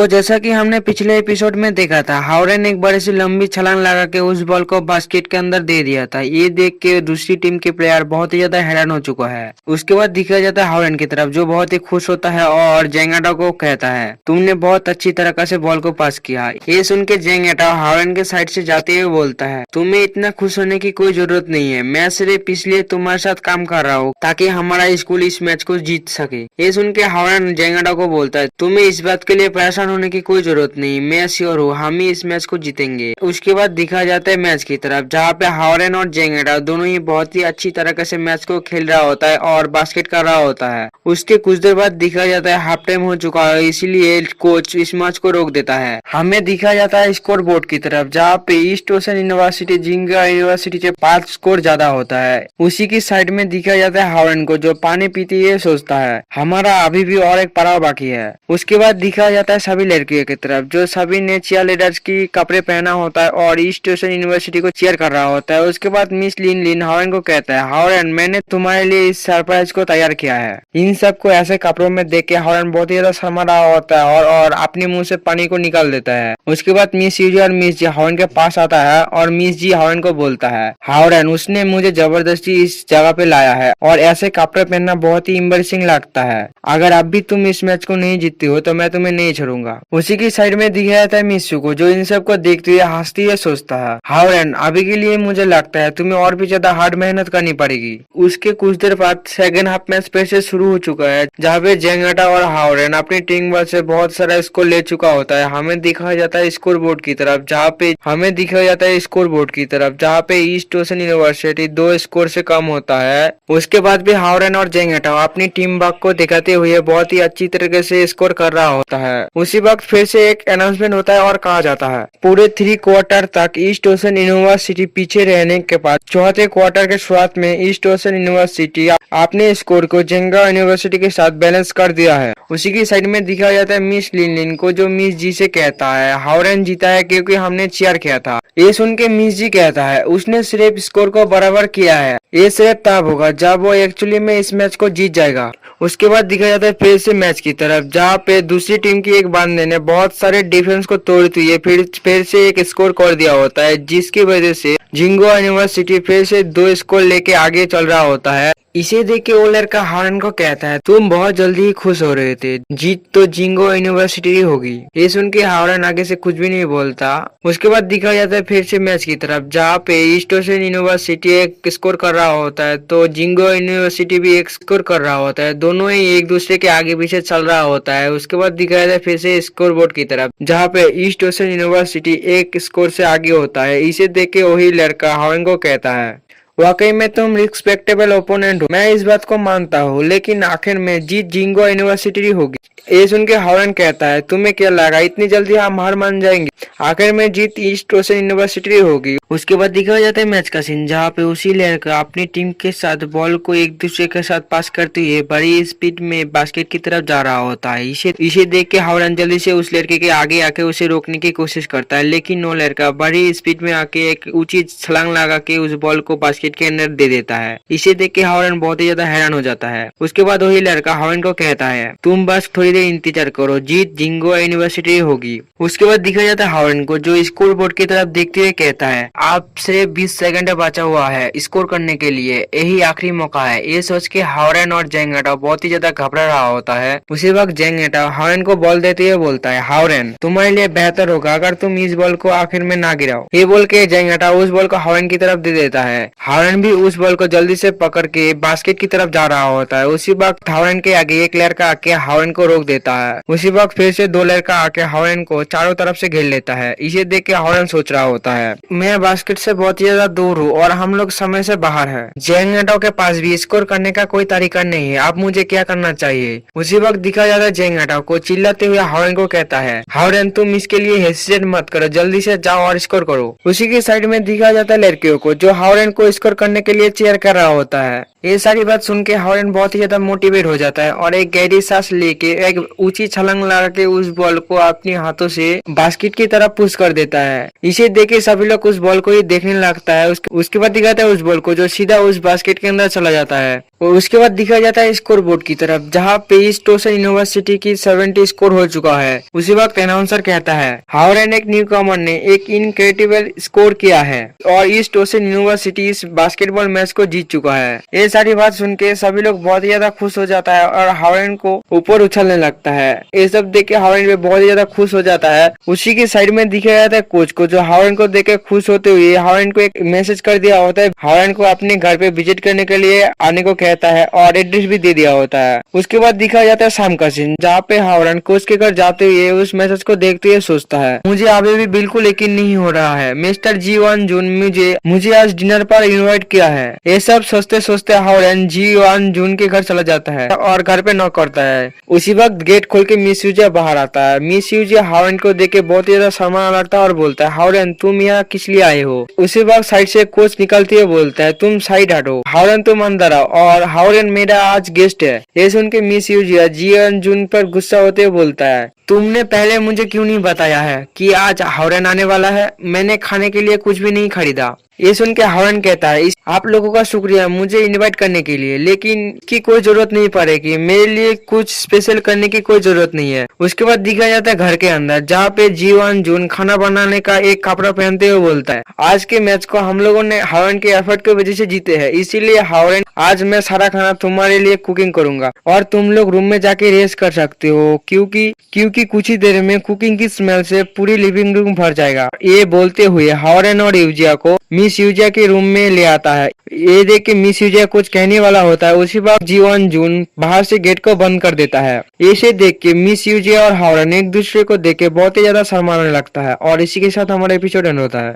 तो जैसा कि हमने पिछले एपिसोड में देखा था, हावरे ने एक बड़ी सी लंबी छलांग लगा के उस बॉल को बास्केट के अंदर दे दिया था। ये देख के दूसरी टीम के प्लेयर बहुत ही ज्यादा हैरान हो चुका है। उसके बाद दिखा जाता है हावरन की तरफ, जो बहुत ही खुश होता है और जेंगाटा को कहता है, तुमने बहुत अच्छी तरीके से बॉल को पास किया। ये सुन के जेंगाटा हावरन के साइड से जाते हुए बोलता है, तुम्हें इतना खुश होने की कोई जरूरत नहीं है, मैं सिर्फ इसलिए तुम्हारे साथ काम कर रहा हूँ ताकि हमारा स्कूल इस मैच को जीत सके। ये सुन के हावरन जेंगाटा को बोलता है, तुम्हें इस बात के लिए परेशान होने की कोई जरूरत नहीं, मैं श्योर हूँ हम ही इस मैच को जीतेंगे। उसके बाद दिखा जाता है मैच की तरफ, जहाँ पे हावरन और जेंगाटा दोनों ही बहुत ही अच्छी तरीके से मैच को खेल रहा होता है और बास्केट कर रहा होता है। उसके कुछ देर बाद दिखा जाता है हाफ टाइम हो चुका है, इसीलिए कोच इस मैच को रोक देता है। हमें दिखा जाता है स्कोर बोर्ड की तरफ, जहाँ पे ईस्ट ओशन यूनिवर्सिटी जिंगा यूनिवर्सिटी से 5 स्कोर ज्यादा होता है। उसी की साइड में दिखा जाता है हावरन को, जो पानी पीते हुए सोचता है हमारा अभी भी और एक पड़ाव बाकी है। उसके बाद दिखा जाता है सभी लड़कियों की तरफ, जो सभी ने चीयर लीडर्स की कपड़े पहना होता है और ईस्ट ओशन यूनिवर्सिटी को चीयर कर रहा होता है। उसके बाद मिस लिन लिन हावरन को कहता है, हावरन मैंने तुम्हारे लिए इस सरप्राइज को तैयार किया है। इन सबको ऐसे कपड़ों में देख के हावरन बहुत ही ज्यादा शर्मा रहा होता है और अपने मुंह से पानी को निकाल देता है। उसके बाद मिस यूजी और मिस जी हावरन के पास आता है और मिस जी हावरन को बोलता है, हावरन उसने मुझे जबरदस्ती इस जगह पे लाया है और ऐसे कपड़े पहनना बहुत ही एम्बैरेसिंग लगता है। अगर अब भी तुम इस मैच को नहीं जीतती हो तो मैं तुम्हें नहीं छोड़ूंगा। उसी की साइड में दिखाया जाता है मिस्सू को, जो इन सबको देखते हुए हंसती हुए सोचता है, हावरन अभी के लिए मुझे लगता है तुम्हें और भी ज्यादा हार्ड मेहनत करनी पड़ेगी। उसके कुछ देर बाद सेकंड हाफ मैच फिर से शुरू हो चुका है, जहाँ पे जेंगाटा और हावरन अपनी टीम से बहुत सारा स्कोर ले चुका होता है। हमें दिखाया जाता है स्कोर बोर्ड की तरफ, जहाँ पे ईस्ट ओशन यूनिवर्सिटी 2 स्कोर से कम होता है। उसके बाद भी हावरन और जेंगाटा अपनी टीम वर्क को दिखाते हुए बहुत ही अच्छी तरीके से स्कोर कर रहा होता है। उसी वक्त फिर से एक अनाउंसमेंट होता है और कहा जाता है, पूरे 3 क्वार्टर तक ईस्ट ओशन यूनिवर्सिटी पीछे रहने के बाद चौथे क्वार्टर के शुरुआत में ईस्ट ओशन यूनिवर्सिटी अपने स्कोर को जेंगा यूनिवर्सिटी के साथ बैलेंस कर दिया है। उसी की साइड में दिखाया जाता है मिस लिन लिन को, जो मिस जी से कहता है, हावरन जीता है क्योंकि हमने चीयर किया था। ये सुन के मिस जी कहता है, उसने सिर्फ स्कोर को बराबर किया है, ये सिर्फ तब होगा जब वो एक्चुअली में इस मैच को जीत जाएगा। उसके बाद दिखाया जाता है फिर से मैच की तरफ, जहाँ पे दूसरी टीम की एक बंदे ने बहुत सारे डिफेंस को तोड़ते हुए फिर से एक स्कोर कर दिया होता है, जिसकी वजह से जिंगो यूनिवर्सिटी फिर से 2 स्कोर लेके आगे चल रहा होता है। इसे देख के वो लड़का हावरन को कहता है, तुम बहुत जल्दी ही खुश हो रहे थे, जीत तो जिंगो यूनिवर्सिटी ही होगी। ये सुन के हावरन आगे से कुछ भी नहीं बोलता। उसके बाद दिखाया जाता है फिर से मैच की तरफ, जहाँ पे ईस्ट ओशन यूनिवर्सिटी एक स्कोर कर रहा होता है तो जिंगो यूनिवर्सिटी भी एक स्कोर कर रहा होता है। दोनों ही एक दूसरे के आगे पीछे चल रहा होता है। उसके बाद दिखाया जाता है फिर से स्कोर बोर्ड की तरफ, जहाँ पे ईस्ट ओशन यूनिवर्सिटी एक स्कोर से आगे होता है। इसे देख के वही लड़का हावरन को कहता है, वाकई में तुम रिस्पेक्टेबल ओपोनेंट हो, मैं इस बात को मानता हूँ, लेकिन आखिर में जीत जिंगो यूनिवर्सिटी होगी। ये सुन के हावरन कहता है, तुम्हें क्या लगा इतनी जल्दी हम हार मान जाएंगे? आखिर में जीत ईस्ट ओशन यूनिवर्सिटी होगी। उसके बाद दिखाया जाता है मैच का सीन, जहाँ पे उसी लड़का अपनी टीम के साथ बॉल को एक दूसरे के साथ पास करते हुए बड़ी स्पीड में बास्केट की तरफ जा रहा होता है। इसे देख के हावरन जल्दी से उस लड़के के आगे आके उसे रोकने की कोशिश करता है, लेकिन वो लड़का बड़ी स्पीड में आके एक ऊंची छलांग लगा के उस बॉल को बास्केट के अंदर दे देता है। इसे देख के हावरन बहुत ही ज्यादा हैरान हो जाता है। उसके बाद वही लड़का हावरन को कहता है, तुम बस थोड़ी देर इंतजार करो, जीत जिंगो यूनिवर्सिटी होगी। उसके बाद दिखा जाता है हावरन को, जो स्कोर बोर्ड की तरफ देखते हुए कहता है, आप सिर्फ 20 सेकंड बचा हुआ है स्कोर करने के लिए, यही आखिरी मौका है। ये सोच के हावरन और जेंगाटा बहुत ही ज्यादा घबरा रहा होता है। उसी वक्त जेंगाटा हावरन को बॉल देते हुए बोलता है, हावरन तुम्हारे लिए बेहतर होगा अगर तुम इस बॉल को आखिर में ना गिराओ। ये बोल के जेंगाटा उस बॉल को हावरन की तरफ दे देता है। हावरन भी उस बॉल को जल्दी से पकड़ के बास्केट की तरफ जा रहा होता है। उसी वक्त हावरन के आगे एक लड़का आके हावरन को रोक देता है। उसी वक्त फिर से 2 लड़का आके हावरन को चारों तरफ से घेर लेता है। इसे देख के हावरन सोच रहा होता है, मैं बास्केट से बहुत ही ज्यादा दूर हूँ और हम लोग समय से बाहर है। जेंगाटा के पास भी स्कोर करने का कोई तरीका नहीं है, अब मुझे क्या करना चाहिए? उसी वक्त दिखा जाता है जेंगाटा को चिल्लाते हुए हावरन को कहता है, हावरन तुम इसके लिए हेसिटेट मत करो, जल्दी से जाओ और स्कोर करो। उसी की साइड में दिखा जाता है लड़कियों को, जो हावरन को स्कोर करने के लिए चीयर कर रहा होता है। ये सारी बात सुन के हावरेन बहुत ही ज्यादा मोटिवेट हो जाता है और एक गहरी सांस लेके एक ऊंची छलांग लगा के उस बॉल को अपने हाथों से बास्केट की तरफ पुश कर देता है। इसे देख के सभी लोग उस बॉल को ही देखने लगता है। उसके बाद दिखाता है उस बॉल को जो सीधा उस बास्केट के अंदर चला जाता है। और उसके बाद दिखाया जाता है स्कोर बोर्ड की तरफ जहाँ पे ईस्ट ओशन यूनिवर्सिटी की 70 स्कोर हो चुका है। उसी वक्त अनाउंसर कहता है हावरेन एक न्यू कॉमर ने एक इनक्रेडिबल स्कोर किया है और ईस्ट ओशन यूनिवर्सिटी इस बास्केटबॉल मैच को जीत चुका है। ये सारी बात सुन के सभी लोग बहुत ही ज्यादा खुश हो जाता है और हावरेन को ऊपर उछलने लगता है। ये सब देख के हावरेन भी बहुत ही ज्यादा खुश हो जाता है। उसी के साइड में दिखाया जाता है कोच को जो हावरेन को देख के खुश होते हुए हावरेन को एक मैसेज कर दिया होता है, हावरेन को अपने घर पे विजिट करने के लिए आने को कहता है और एड्रेस भी दे दिया होता है। उसके बाद दिखाया जाता है शाम का सीन जहाँ पे हावरेन कोच के घर जाते हुए उस मैसेज को देखते हुए सोचता है मुझे अभी भी बिल्कुल यकीन नहीं हो रहा है मिस्टर जी1 जून मुझे आज डिनर पर इनवाइट किया है। ये सब सोचते सोचते हावरेन जी1 जून के घर चला जाता है और घर पे नॉक करता है। उसी वक्त गेट खोल के मिस यूजिया बाहर आता है। मिस यूजिया हावरेन को देख के बहुत ज्यादा शर्माने लगता है और बोलता है हावरेन तुम यहाँ किस लिए आए हो। उसी वक्त साइड से कोच निकलते हुए बोलता है तुम साइड हटो, हावरेन तुम अंदर आओ और हावरेन मेरा आज गेस्ट है। ये सुन के मिस यूजिया जी1 जून पर गुस्सा होते हुए बोलता है तुमने पहले मुझे क्यों नहीं बताया है कि आज हावरेन आने वाला है, मैंने खाने के लिए कुछ भी नहीं खरीदा। ये सुन के हावरेन कहता है आप लोगों का शुक्रिया मुझे इनवाइट करने के लिए, लेकिन की कोई जरूरत नहीं पड़ेगी, मेरे लिए कुछ स्पेशल करने की कोई जरूरत नहीं है। उसके बाद दिखाया जाता है घर के अंदर जहाँ पे जी1 जून खाना बनाने का एक कपड़ा पहनते हुए बोलता है आज के मैच को हम लोगों ने हावरेन के एफर्ट की वजह से जीते हैं, इसीलिए हावरेन आज मैं सारा खाना तुम्हारे लिए कुकिंग करूंगा और तुम लोग रूम में जाके रेस्ट कर सकते हो क्योंकि कुछ ही देर में कुकिंग की स्मेल से पूरी लिविंग रूम भर जाएगा। ये बोलते हुए हावरेन और यूजिया को मिस यूजिया के रूम में ले आता है। ये देख के मिस यूजिया कुछ कहने वाला होता है। उसी वक्त जी1 जून बाहर से गेट को बंद कर देता है। इसे देख के मिस यूजिया और हावरेन एक दूसरे को देख के बहुत ही ज्यादा शर्माने लगता है और इसी के साथ हमारा एपिसोड एंड होता है।